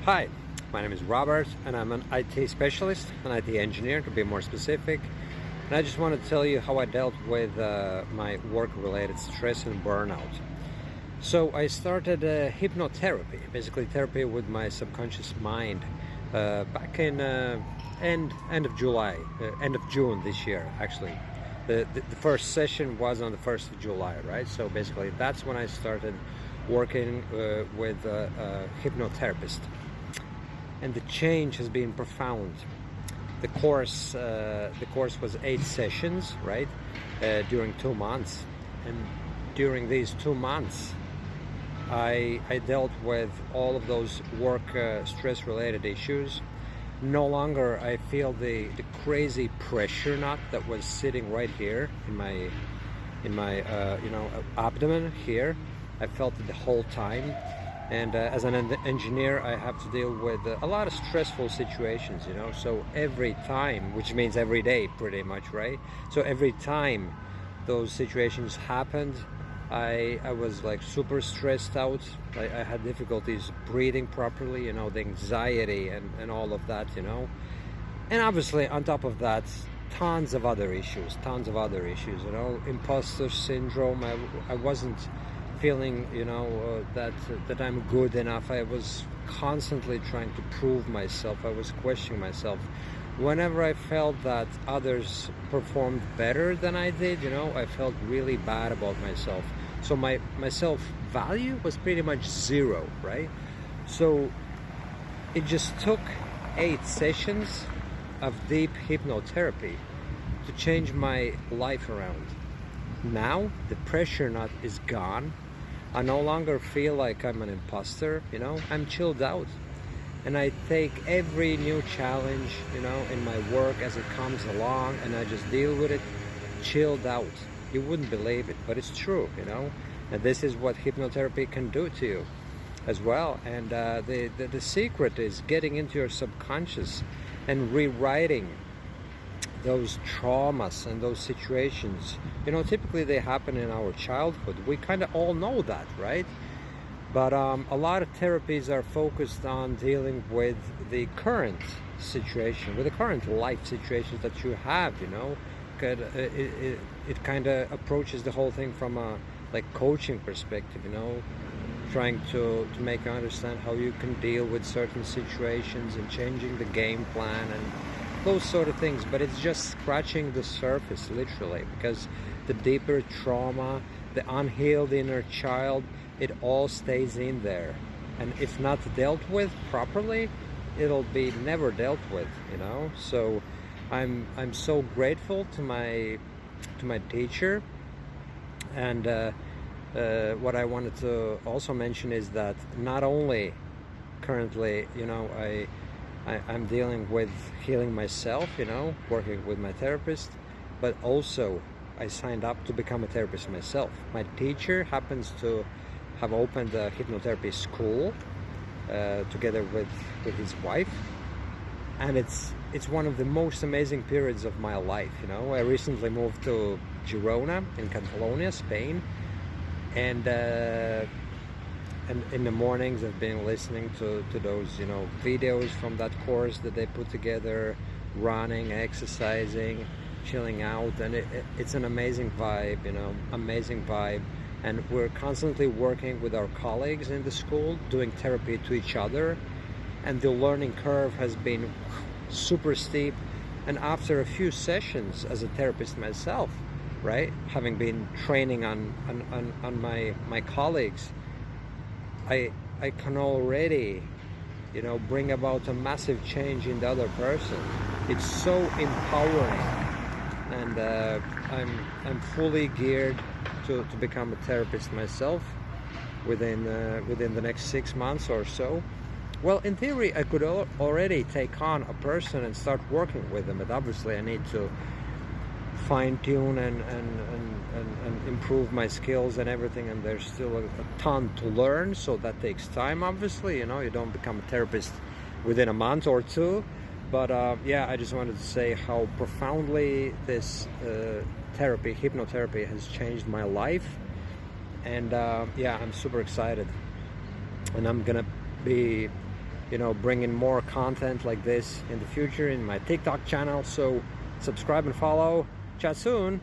Hi, my name is Robert and I'm an IT specialist, an IT engineer to be more specific. And I just want to tell you how I dealt with my work-related stress and burnout. So I started hypnotherapy, basically therapy with my subconscious mind, back in end of July, end of June this year, actually. The first session was on the 1st of July, right? So basically that's when I started working with a hypnotherapist. And the change has been profound. The course was 8 sessions, right, during 2 months, and during these 2 months, I dealt with all of those work stress-related issues. No longer I feel the crazy pressure knot that was sitting right here in my abdomen here. I felt it the whole time. And as an engineer, I have to deal with a lot of stressful situations, so every time, which means every day pretty much, right? So every time those situations happened, I was like super stressed out. I had difficulties breathing properly, the anxiety and all of that, and obviously on top of that, tons of other issues, imposter syndrome. I wasn't feeling that I'm good enough. I was constantly trying to prove myself. I was questioning myself. Whenever I felt that others performed better than I did, I felt really bad about myself. So my self-value was pretty much zero, right? So it just took 8 sessions of deep hypnotherapy to change my life around. Now the pressure knot is gone. I no longer feel like I'm an imposter, I'm chilled out. And I take every new challenge, in my work as it comes along, and I just deal with it chilled out. You wouldn't believe it, but it's true, And this is what hypnotherapy can do to you as well. And the secret is getting into your subconscious and rewriting those traumas and those situations. Typically they happen in our childhood. We kind of all know that, right? But a lot of therapies are focused on dealing with the current situation, with the current life situations that you have, It kind of approaches the whole thing from a coaching perspective, trying to make you understand how you can deal with certain situations and changing the game plan and those sort of things. But it's just scratching the surface, literally, because the deeper trauma, the unhealed inner child, it all stays in there, and if not dealt with properly, it'll be never dealt with, So I'm so grateful to my teacher. And what I wanted to also mention is that not only currently, I'm dealing with healing myself, working with my therapist, but also I signed up to become a therapist myself. My teacher happens to have opened a hypnotherapy school together with his wife, and it's one of the most amazing periods of my life. I recently moved to Girona in Catalonia, Spain, and in the mornings I've been listening to those videos from that course that they put together, running, exercising, chilling out, and it's an amazing vibe, and we're constantly working with our colleagues in the school, doing therapy to each other, and the learning curve has been super steep. And after a few sessions as a therapist myself, right, having been training on my colleagues, I can already bring about a massive change in the other person. It's so empowering, and I'm fully geared to become a therapist myself within the next 6 months or so. Well, in theory I could already take on a person and start working with them, but obviously I need to fine-tune and improve my skills and everything, and there's still a ton to learn, so that takes time, obviously. You don't become a therapist within a month or two. But I just wanted to say how profoundly this hypnotherapy has changed my life. And I'm super excited, and I'm gonna be you know, bringing more content like this in the future in my TikTok channel. So subscribe and follow. Chat soon.